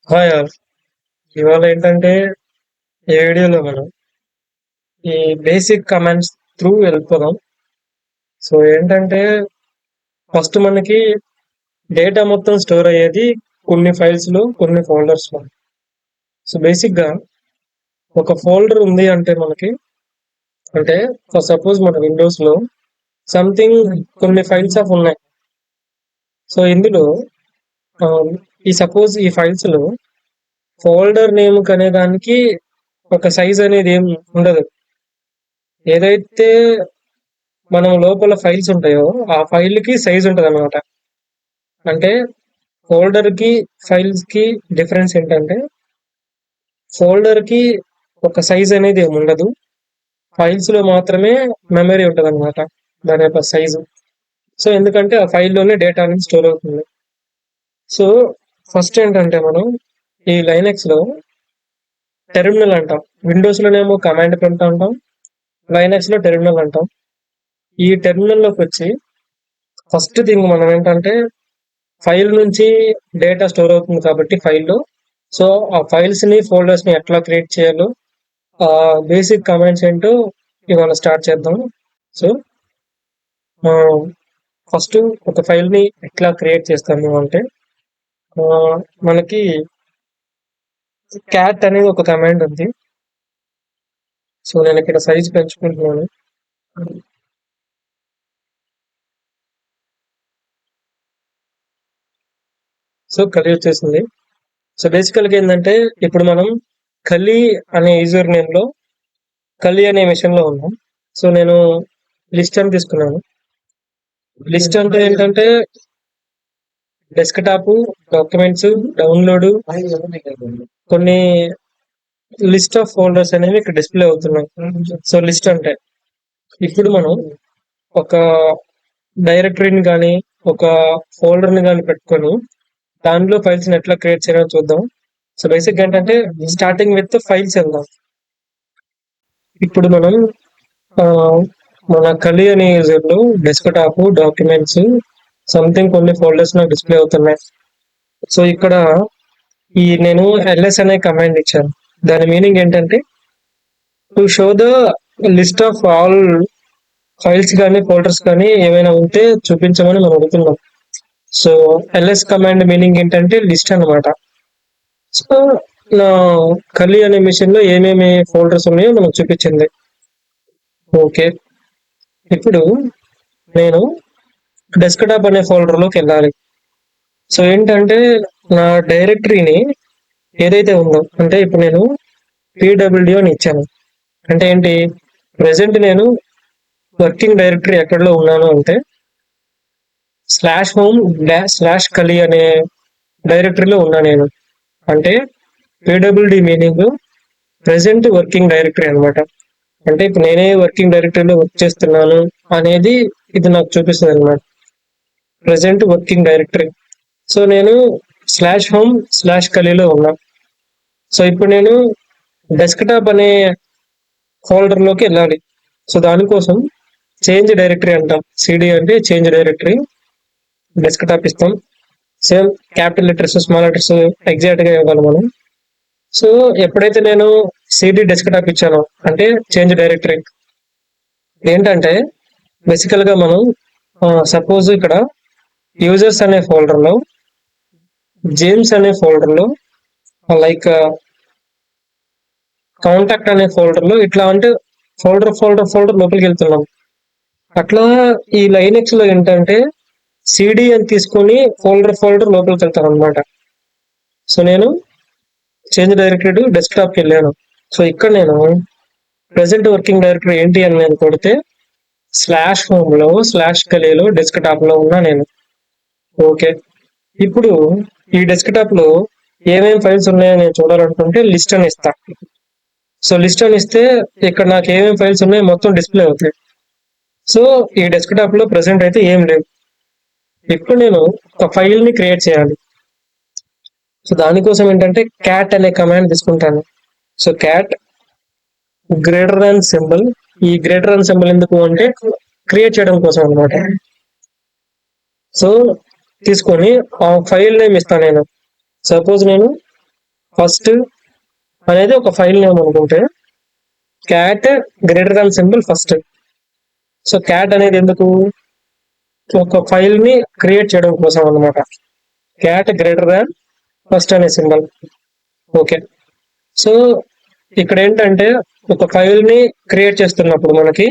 Hi all. ఇవాళ ఏంటంటే ఈ వీడియోలో మనం ఈ బేసిక్ కమాండ్స్ త్రూ వెళ్ళిపోదాం. సో ఏంటంటే ఫస్ట్ మనకి డేటా మొత్తం స్టోర్ అయ్యేది కొన్ని ఫైల్స్ లో, కొన్ని ఫోల్డర్స్ లో. సో బేసిక్ గా ఒక ఫోల్డర్ ఉంది అంటే మనకి, అంటే ఫర్ సపోజ్ మన విండోస్ లో సంథింగ్ కొన్ని ఫైల్స్ ఆఫ్ ఉన్నాయి. సో ఇందులో ఆ, ఈ ఫైల్స్ లో ఫోల్డర్ నేమ్ అనే దానికి ఒక సైజ్ అనేది ఏం ఉండదు. ఏదైతే మనం లోపల ఫైల్స్ ఉంటాయో ఆ ఫైల్ కి సైజ్ ఉంటది అనమాట. అంటే ఫోల్డర్ కి ఫైల్స్ కి డిఫరెన్స్ ఏంటంటే, ఫోల్డర్ కి ఒక సైజ్ అనేది ఏమి ఉండదు. ఫైల్స్ లో మాత్రమే మెమరీ ఉంటది అనమాట, దాని యొక్క సైజు. సో ఎందుకంటే ఆ ఫైల్లోనే డేటా అనేది స్టోర్ అవుతుంది. సో ఫస్ట్ ఏంటంటే మనం ఈ లైనెక్స్ లో టెర్మినల్ అంటాం. విండోస్ లోనేమో కమాండ్ ప్రింట్ అంటాం, లైనెక్స్ లో టెర్మినల్ అంటాం. ఈ టెర్మినల్ లోకి వచ్చి ఫస్ట్ థింగ్ మనం ఏంటంటే, ఫైల్ నుంచి డేటా స్టోర్ అవుతుంది కాబట్టి ఫైల్లో, సో ఆ ఫైల్స్ ని ఫోల్డర్స్ ని ఎట్లా క్రియేట్ చేయాలో ఆ బేసిక్ కమాండ్స్ ఏంటో ఇవాళ స్టార్ట్ చేద్దాం. సో ఫస్ట్ ఒక ఫైల్ ని ఎట్లా క్రియేట్ చేస్తాము అంటే, ఆ, మనకి క్యాట్ అనేది ఒక కమాండ్ ఉంది. సో నేను ఇక్కడ సైజ్ పెంచుకుంటున్నాను. సో కలి వచ్చేసింది. సో బేసికల్గా ఏంటంటే, ఇప్పుడు మనం కలి అనే యూజర్ నేమ్ లో కలి అనే మిషన్ లో ఉన్నాం. సో నేను లిస్ట్ అని తీసుకున్నాను. లిస్ట్ అంటే ఏంటంటే డెస్క్టాప్, డాక్యుమెంట్స్, డౌన్లోడ్, కొన్ని లిస్ట్ ఆఫ్ ఫోల్డర్స్ అనేవి ఇక్కడ డిస్ప్లే అవుతున్నాయి. సో లిస్ట్ అంటే ఇప్పుడు మనం ఒక డైరెక్టరీని కానీ ఒక ఫోల్డర్ ని కానీ పెట్టుకొని దానిలో ఫైల్స్ ని ఎట్లా క్రియేట్ చేయాలో చూద్దాం. సో బేసిక్ ఏంటంటే స్టార్టింగ్ విత్ ఫైల్స్ వెళ్దాం. ఇప్పుడు మనం ఆ, మన కలి అనే యూజర్ లో డెస్క్టాప్, డాక్యుమెంట్స్, సంథింగ్ కొన్ని ఫోల్డర్స్ నాకు డిస్ప్లే అవుతున్నాయి. సో ఇక్కడ నేను ఎల్ఎస్ అనే కమాండ్ ఇచ్చాను. దాని మీనింగ్ ఏంటంటే, to show the list of all files కానీ ఫోల్డర్స్ కానీ ఏమైనా ఉంటే చూపించమని మనం అడుగుతున్నాం. సో ఎల్ఎస్ కమాండ్ మీనింగ్ ఏంటంటే లిస్ట్ అన్నమాట. సో నా కలి అనే మిషన్ లో ఏమేమి ఫోల్డర్స్ ఉన్నాయో మనకు చూపించింది. ఓకే, ఇప్పుడు నేను డెస్క్టాప్ అనే ఫోల్డర్ లోకి వెళ్ళాలి. సో ఏంటంటే నా డైరెక్టరీని ఏదైతే ఉందో, అంటే ఇప్పుడు నేను పీడబ్ల్యూడి అని ఇచ్చాను. అంటే ఏంటి, ప్రెసెంట్ నేను వర్కింగ్ డైరెక్టరీ ఎక్కడలో ఉన్నాను అంటే స్లాష్ హోమ్ స్లాష్ కలి అనే డైరెక్టరీలో ఉన్నా నేను. అంటే PWD meaning present working directory అనమాట. అంటే ఇప్పుడు నేనే వర్కింగ్ డైరెక్టరీలో వర్క్ చేస్తున్నాను అనేది ఇది నాకు చూపిస్తుంది అనమాట, ప్రెసెంట్ వర్కింగ్ డైరెక్టరీ. సో నేను స్లాష్ హోమ్ స్లాష్ కలీలో ఉన్నా. సో ఇప్పుడు నేను డెస్క్టాప్ అనే ఫోల్డర్ లోకి వెళ్ళాలి. సో దానికోసం చేంజ్ డైరెక్టరీ అంటాం. సిడి అంటే చేంజ్ డైరెక్టరీ, డెస్క్టాప్ ఇస్తాం. Same capital letters, small letters exact గా ఇవ్వాలి మనం. సో ఎప్పుడైతే నేను సిడి డెస్క్టాప్ ఇచ్చానో అంటే చేంజ్ డైరెక్టరీ ఏంటంటే, బేసికల్ గా మనం సపోజ్ ఇక్కడ యూజర్స్ అనే ఫోల్డర్ లో, జేమ్స్ అనే ఫోల్డర్ లో, లైక్ కాంటాక్ట్ అనే ఫోల్డర్ లో, ఇట్లా అంటే ఫోల్డర్ లోపలికి వెళ్తున్నాం. అట్లా ఈ లైనెక్స్ లో ఏంటంటే సిడి అని తీసుకొని ఫోల్డర్ లోపలికి వెళ్తాను అనమాట. సో నేను చేంజ్ డైరెక్టరీ డెస్క్టాప్ కి వెళ్ళాను. సో ఇక్కడ నేను ప్రెసెంట్ వర్కింగ్ డైరెక్టరీ ఏంటి అని నేను కొడితే స్లాష్ హోమ్ లో స్లాష్ కలీలో డెస్క్టాప్ లో ఉన్నా నేను. ఓకే, ఇప్పుడు ఈ డెస్క్టాప్ లో ఏమేమి ఫైల్స్ ఉన్నాయో నేను చూడాలనుకుంటే లిస్ట్ అని ఇస్తా. సో లిస్ట్ అని ఇస్తే ఇక్కడ నాకు ఏమేమి ఫైల్స్ ఉన్నాయో మొత్తం డిస్ప్లే అవుతాయి. సో ఈ డెస్క్టాప్ లో ప్రెసెంట్ అయితే ఏం లేవు. ఇప్పుడు నేను ఒక ఫైల్ ని క్రియేట్ చేయాలి. సో దానికోసం ఏంటంటే క్యాట్ అనే కమాండ్ తీసుకుంటాను. So cat greater than symbol. ఈ గ్రేటర్ దాన్ సింబల్ ఎందుకు అంటే క్రియేట్ చేయడం కోసం అనమాట. సో తీసుకొని ఆ ఫైల్ నేమ్ ఇస్తాను నేను. సపోజ్ నేను ఫస్ట్ అనేది ఒక ఫైల్ నేమ్ అనుకుంటే cat greater than symbol first. So cat అనేది ఎందుకు, ఒక ఫైల్ ని క్రియేట్ చేయడం కోసం అనమాట. క్యాట్ గ్రేటర్ దాన్ ఫస్ట్ అనే సింబల్. ఓకే, సో ఇక్కడ ఏంటంటే ఒక ఫైల్ ని క్రియేట్ చేస్తున్నప్పుడు మనకి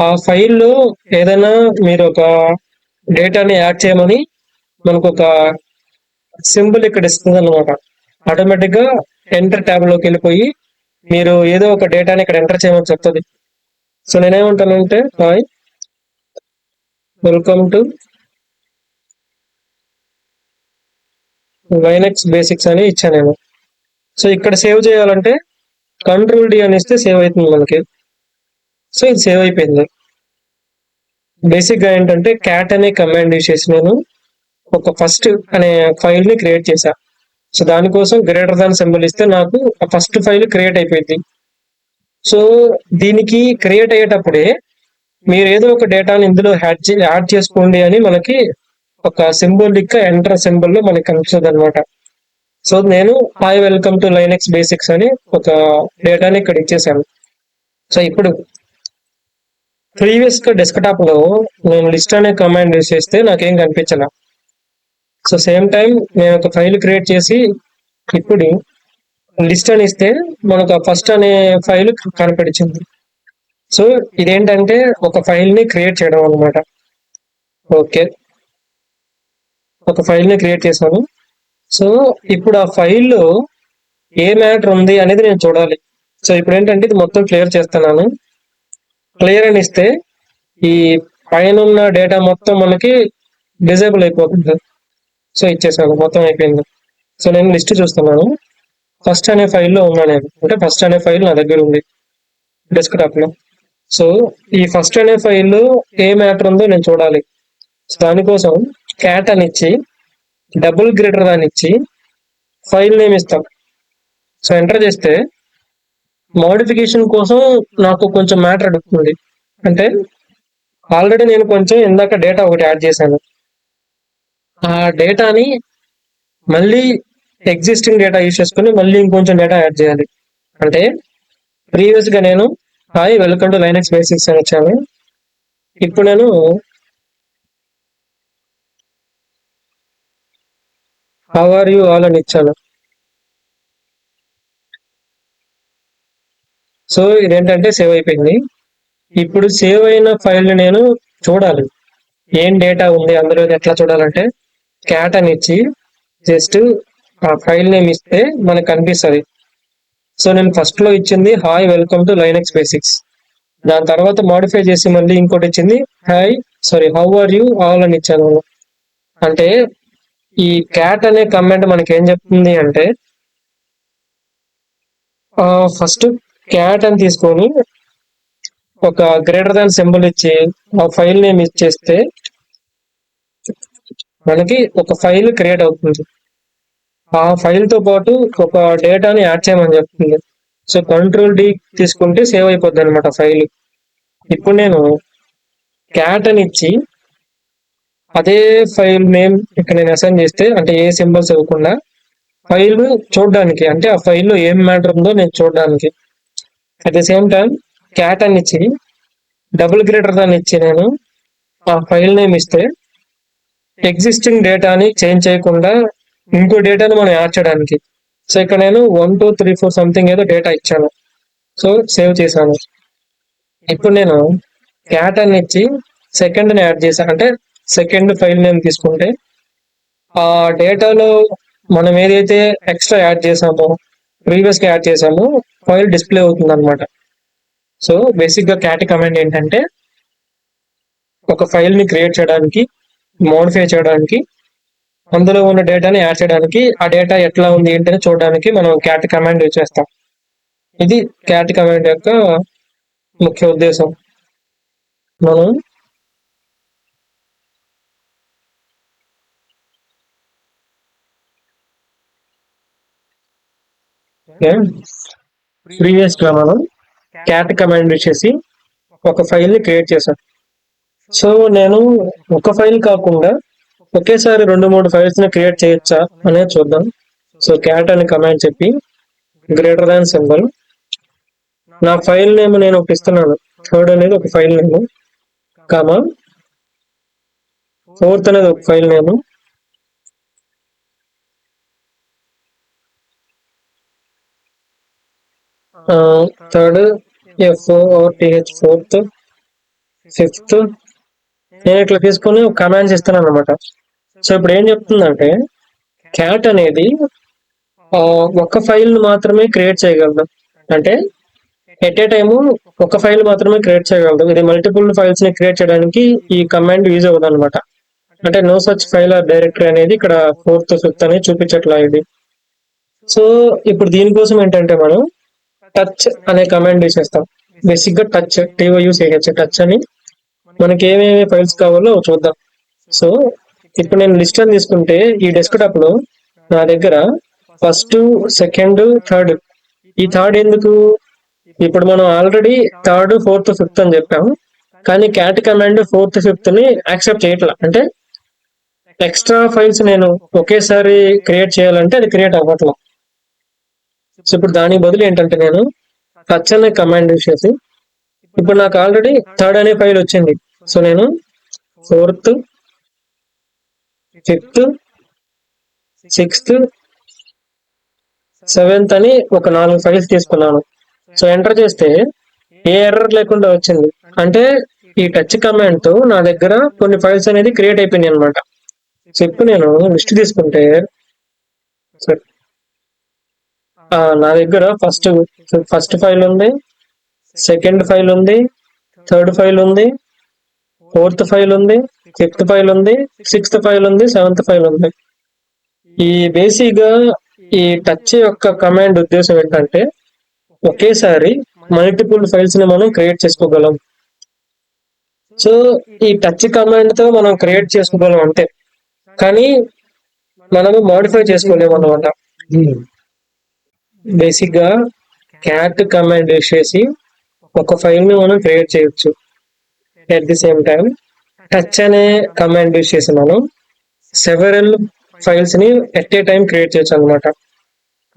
ఆ ఫైల్లో ఏదైనా మీరు ఒక డేటాని యాడ్ చేయమని మనకు ఒక సింబల్ ఇక్కడ ఇస్తుంది అనమాట. ఆటోమేటిక్ గా ఎంటర్ ట్యాబ్ లోకి వెళ్ళిపోయి మీరు ఏదో ఒక డేటాని ఇక్కడ ఎంటర్ చేయమని చెప్తుంది. సో నేనేమంటానంటే hi welcome to Linux basics అని ఇచ్చాను నేను. సో ఇక్కడ సేవ్ చేయాలంటే కంట్రోల్ డి అని ఇస్తే సేవ్ అవుతుంది మనకి. సో ఇది సేవ్ అయిపోయింది. బేసిక్ గా ఏంటంటే క్యాట్ అనే కమాండ్ యూజ్ చేసి నేను ఒక ఫస్ట్ అనే ఫైల్ ని క్రియేట్ చేశా. సో దానికోసం గ్రేటర్ దాన్ సింబల్ ఇస్తే నాకు ఆ ఫస్ట్ ఫైల్ క్రియేట్ అయిపోయింది. సో దీనికి క్రియేట్ అయ్యేటప్పుడే మీరు ఏదో ఒక డేటాని ఇందులో యాడ్ చేసుకోండి అని మనకి ఒక సింబోలిక్ ఎంటర్ సింబల్ లో మనకి కనిపిస్తుంది అనమాట. సో నేను hi welcome to Linux basics అని ఒక డేటాని ఇక్కడ ఇచ్చేసాను. సో ఇప్పుడు ప్రీవియస్ గా డెస్క్టాప్ లో నేను లిస్ట్ అనే కమాండ్ యూజ్ చేస్తే నాకేం కనిపించలే. సో సేమ్ టైం నేను ఒక ఫైల్ క్రియేట్ చేసి ఇప్పుడు లిస్ట్ అని ఇస్తే మనకు ఆ ఫస్ట్ అనే ఫైల్ కనిపించింది. సో ఇదేంటంటే ఒక ఫైల్ ని క్రియేట్ చేయడం అనమాట. ఓకే, ఒక ఫైల్ ని క్రియేట్ చేశాను. సో ఇప్పుడు ఆ ఫైల్లో ఏ మ్యాటర్ ఉంది అనేది నేను చూడాలి. సో ఇప్పుడు ఏంటంటే ఇది మొత్తం క్లియర్ చేస్తున్నాను. క్లియర్ అని ఇస్తే ఈ పైన ఉన్న డేటా మొత్తం మనకి డిజేబుల్ అయిపోతుంది. సో ఇచ్చేసాను, మొత్తం అయిపోయింది. సో నేను లిస్ట్ చూస్తున్నాను. ఫస్ట్ అనే ఫైల్లో ఉన్నా నేను, అంటే ఫస్ట్ అనే ఫైల్ నా దగ్గర ఉంది డెస్క్టాప్ లో. సో ఈ ఫస్ట్ అనే ఫైల్లో ఏ మ్యాటర్ ఉందో నేను చూడాలి. సో దానికోసం క్యాట్ అని ఇచ్చి డబుల్ గ్రేటర్ దాన్ని ఇచ్చి ఫైల్ నేమ్ ఇస్తాం. సో ఎంటర్ చేస్తే మోడిఫికేషన్ కోసం నాకు కొంచెం మ్యాటర్ అడుగుతుంది. అంటే ఆల్రెడీ నేను కొంచెం ఇందాక డేటా ఒకటి యాడ్ చేశాను. ఆ డేటాని మళ్ళీ ఎగ్జిస్టింగ్ డేటా యూజ్ చేసుకుని మళ్ళీ ఇంకొంచెం డేటా యాడ్ చేయాలి. అంటే ప్రీవియస్ గా నేను hi welcome to Linux basics అని ఇచ్చాను. ఇప్పుడు నేను హౌ ఆర్ యూ ఆల్ అని ఇచ్చాను. సో ఇదేంటంటే సేవ్ అయిపోయింది. ఇప్పుడు సేవ్ అయిన ఫైల్ ని నేను చూడాలి, ఏం డేటా ఉంది అందులో. ఎట్లా చూడాలంటే క్యాట్ అని ఇచ్చి జస్ట్ ఆ ఫైల్ నేమ్ ఇస్తే మనకు కనిపిస్తుంది. సో నేను ఫస్ట్ లో ఇచ్చింది hi welcome to Linux basics. దాని తర్వాత మోడిఫై చేసి మళ్ళీ ఇంకోటి ఇచ్చింది హౌ ఆర్ యూ ఆల్ అని ఇచ్చాను. అంటే ఈ క్యాట్ అనే కమెంట్ మనకి ఏం చెప్తుంది అంటే ఫస్ట్ క్యాట్ అని తీసుకొని ఒక గ్రేటర్ దాన్ సింబల్ ఇచ్చి ఆ ఫైల్ నేమ్ ఇచ్చేస్తే మనకి ఒక ఫైల్ క్రియేట్ అవుతుంది. ఆ ఫైల్ తో పాటు ఒక డేటాని యాడ్ చేయమని చెప్తుంది. సో కంట్రోల్ డి తీసుకుంటే సేవ్ అయిపోద్ది అనమాట ఫైల్. ఇప్పుడు నేను క్యాట్ అని ఇచ్చి అదే ఫైల్ నేమ్ ఇక్కడ నేను అసైన్ చేస్తే, అంటే ఏ సింబల్స్ ఇవ్వకుండా ఫైల్ చూడడానికి, అంటే ఆ ఫైల్లో ఏం మ్యాటర్ ఉందో నేను చూడడానికి. At the same time cat అని ఇచ్చి డబుల్ గ్రేటర్ దాన్ని ఇచ్చి నేను ఆ ఫైల్ నేమ్ ఇస్తే ఎగ్జిస్టింగ్ డేటాని చేంజ్ చేయకుండా ఇంకో డేటాని మనం యాడ్ చేయడానికి. సో ఇక్కడ నేను 1 2 3 4 సంథింగ్ ఏదో డేటా ఇచ్చాను. సో సేవ్ చేశాను. ఇప్పుడు నేను క్యాట్ అని ఇచ్చి సెకండ్ ని యాడ్ చేశాను. అంటే సెకండ్ ఫైల్ నేమ్ తీసుకుంటే ఆ డేటాలో మనం ఏదైతే ఎక్స్ట్రా యాడ్ చేసామో, ప్రీవియస్ గా యాడ్ చేసామో ఫైల్ డిస్ప్లే అవుతుంది అనమాట. సో బేసిక్ గా క్యాట్ కమాండ్ ఏంటంటే ఒక ఫైల్ ని క్రియేట్ చేయడానికి, మోడిఫై చేయడానికి, అందులో ఉన్న డేటాని యాడ్ చేయడానికి, ఆ డేటా ఎట్లా ఉంది ఏంటని చూడడానికి మనం క్యాట్ కమాండ్ యూజ్ చేస్తాం. ఇది క్యాట్ కమాండ్ యొక్క ముఖ్య ఉద్దేశం. మనం ప్రీవియస్ గా మనం క్యాట్ కమాండ్ యూజ్ చేసి ఒక ఫైల్ ని క్రియేట్ చేశాం. సో నేను ఒక ఫైల్ కాకుండా ఒకేసారి 2 3 ఫైల్స్ ని క్రియేట్ చేయొచ్చా అనేది చూద్దాం. సో క్యాట్ అని కమాండ్ చెప్పి గ్రేటర్ దాన్ సింబల్, నా ఫైల్ నేమ్ నేను ఒకటి ఇస్తున్నాను, థర్డ్ అనేది ఒక ఫైల్ నేమ్, కామా ఫోర్త్ అనేది ఒక file name, third FORTH fourth, fifth, నేను ఇట్లా తీసుకొని ఒక కమాండ్స్ ఇస్తాను అనమాట. సో ఇప్పుడు ఏం చెప్తుందంటే క్యాట్ అనేది ఒక ఫైల్ మాత్రమే క్రియేట్ చేయగలదు, అంటే ఎట్ ఏ టైము ఒక ఫైల్ మాత్రమే క్రియేట్ చేయగలదు. ఇది మల్టిపుల్ ఫైల్స్ ని క్రియేట్ చేయడానికి ఈ కమాండ్ యూజ్ అవ్వదు అనమాట. అంటే no such file or directory అనేది ఇక్కడ ఫోర్త్ ఫిఫ్త్ అని చూపించట్లా ఇది. సో ఇప్పుడు దీనికోసం ఏంటంటే మనం టచ్ అనే కమాండ్ చేసేస్తాం. బేసిక్ గా టచ్ TOUCH టచ్ అని మనకి ఏమేమి ఫైల్స్ కావాలో చూద్దాం. సో ఇప్పుడు నేను లిస్ట్ అని తీసుకుంటే ఈ డెస్క్టాప్ లో నా దగ్గర ఫస్ట్, సెకండ్, థర్డ్, ఈ థర్డ్ ఎందుకు, ఇప్పుడు మనం ఆల్రెడీ థర్డ్, ఫోర్త్, ఫిఫ్త్ అని చెప్పాము, కానీ క్యాట్ కమాండ్ ఫోర్త్, ఫిఫ్త్ ని యాక్సెప్ట్ చేయట్లా. అంటే ఎక్స్ట్రా ఫైల్స్ నేను ఒకేసారి క్రియేట్ చేయాలంటే అది క్రియేట్ అవ్వట్లా. సో ఇప్పుడు దానికి బదులు ఏంటంటే నేను టచ్ అనే కమాండ్ యూస్ చేసి, ఇప్పుడు నాకు ఆల్రెడీ థర్డ్ అనే ఫైల్ వచ్చింది, సో నేను ఫోర్త్, ఫిఫ్త్, సిక్స్త్, సెవెంత్ అని ఒక 4 ఫైల్స్ తీసుకున్నాను. సో ఎంటర్ చేస్తే ఏ ఎర్రర్ లేకుండా వచ్చింది, అంటే ఈ టచ్ కమాండ్ తో నా దగ్గర కొన్ని ఫైల్స్ అనేది క్రియేట్ అయిపోయినాయి అనమాట. సో ఇప్పుడు నేను లిస్ట్ తీసుకుంటే నా దగ్గర ఫస్ట్ ఫైల్ ఉంది, సెకండ్ ఫైల్ ఉంది, థర్డ్ ఫైల్ ఉంది, ఫోర్త్ ఫైల్ ఉంది, ఫిఫ్త్ ఫైల్ ఉంది, సిక్స్త్ ఫైల్ ఉంది, సెవెంత్ ఫైల్ ఉంది. ఈ బేసిక్ గా ఈ టచ్ యొక్క కమాండ్ ఉద్దేశం ఏంటంటే ఒకేసారి మల్టిపుల్ ఫైల్స్ ని మనం క్రియేట్ చేసుకోగలం. సో ఈ టచ్ కమాండ్ తో మనం క్రియేట్ చేసుకోగలం అంతే, కానీ మనము మోడిఫై చేసుకోలేము అనమాట. బేసిక్ గా క్యాట్ కమాండ్ యూస్ చేసి ఒక ఫైల్ ని మనం క్రియేట్ చేయొచ్చు. At the same time touch అనే కమాండ్ యూస్ చేసి మనం సెవెరల్ ఫైల్స్ ని ఎట్ ఏ టైం క్రియేట్ చేయొచ్చు అనమాట.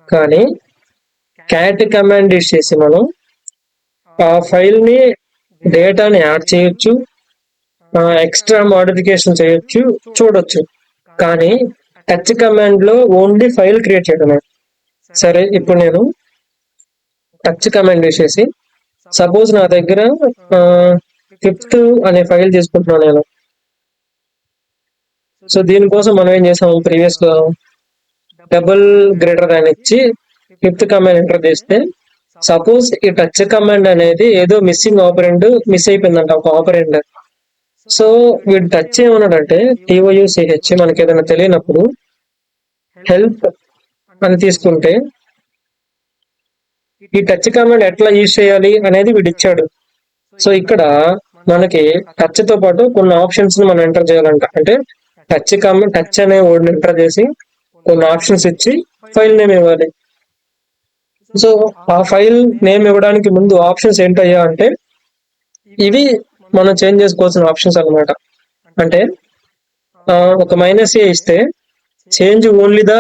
కానీ క్యాట్ కమాండ్ యూస్ చేసి మనం ఆ ఫైల్ ని డేటాని యాడ్ చేయొచ్చు, ఎక్స్ట్రా మోడిఫికేషన్ చేయొచ్చు, చూడొచ్చు. కానీ టచ్ కమాండ్ లో ఓన్లీ ఫైల్ క్రియేట్ చేయడమే. సరే ఇప్పుడు నేను టచ్ కమాండ్ యూస్ చేసి సపోజ్ నా దగ్గర ఫిఫ్త్ అనే ఫైల్ తీసుకుంటున్నాను నేను. సో దీనికోసం మనం ఏం చేసాము, ప్రీవియస్ లో డబుల్ గ్రేటర్ దాన్ ఇచ్చి ఫిఫ్త్ కమాండ్ ఎంటర్ చేస్తే సపోజ్ ఈ టచ్ కమాండ్ అనేది ఏదో మిస్సింగ్ ఆపరెండ్ మిస్ అయిపోయిందంట, ఒక ఆపరెండ్. సో వీడు టచ్ ఏమన్నాడంటే TOUCH మనకి ఏదైనా తెలియనప్పుడు హెల్ప్ అని తీసుకుంటే ఈ టచ్ కమాండ్ ఎట్లా యూజ్ చేయాలి అనేది వీడు ఇచ్చాడు. సో ఇక్కడ మనకి టచ్ తో పాటు కొన్ని ఆప్షన్స్ ని మనం ఎంటర్ చేయాలంట. అంటే టచ్ అనే వర్డ్ ఎంటర్ చేసి కొన్ని ఆప్షన్స్ ఇచ్చి ఫైల్ నేమ్ ఇవ్వాలి. సో ఆ ఫైల్ నేమ్ ఇవ్వడానికి ముందు ఆప్షన్స్ ఏంటయ్యా అంటే ఇవి మనం చేంజ్ చేసుకోవాల్సిన ఆప్షన్స్ అనమాట. అంటే ఒక -a ఇస్తే చేంజ్ ఓన్లీ ద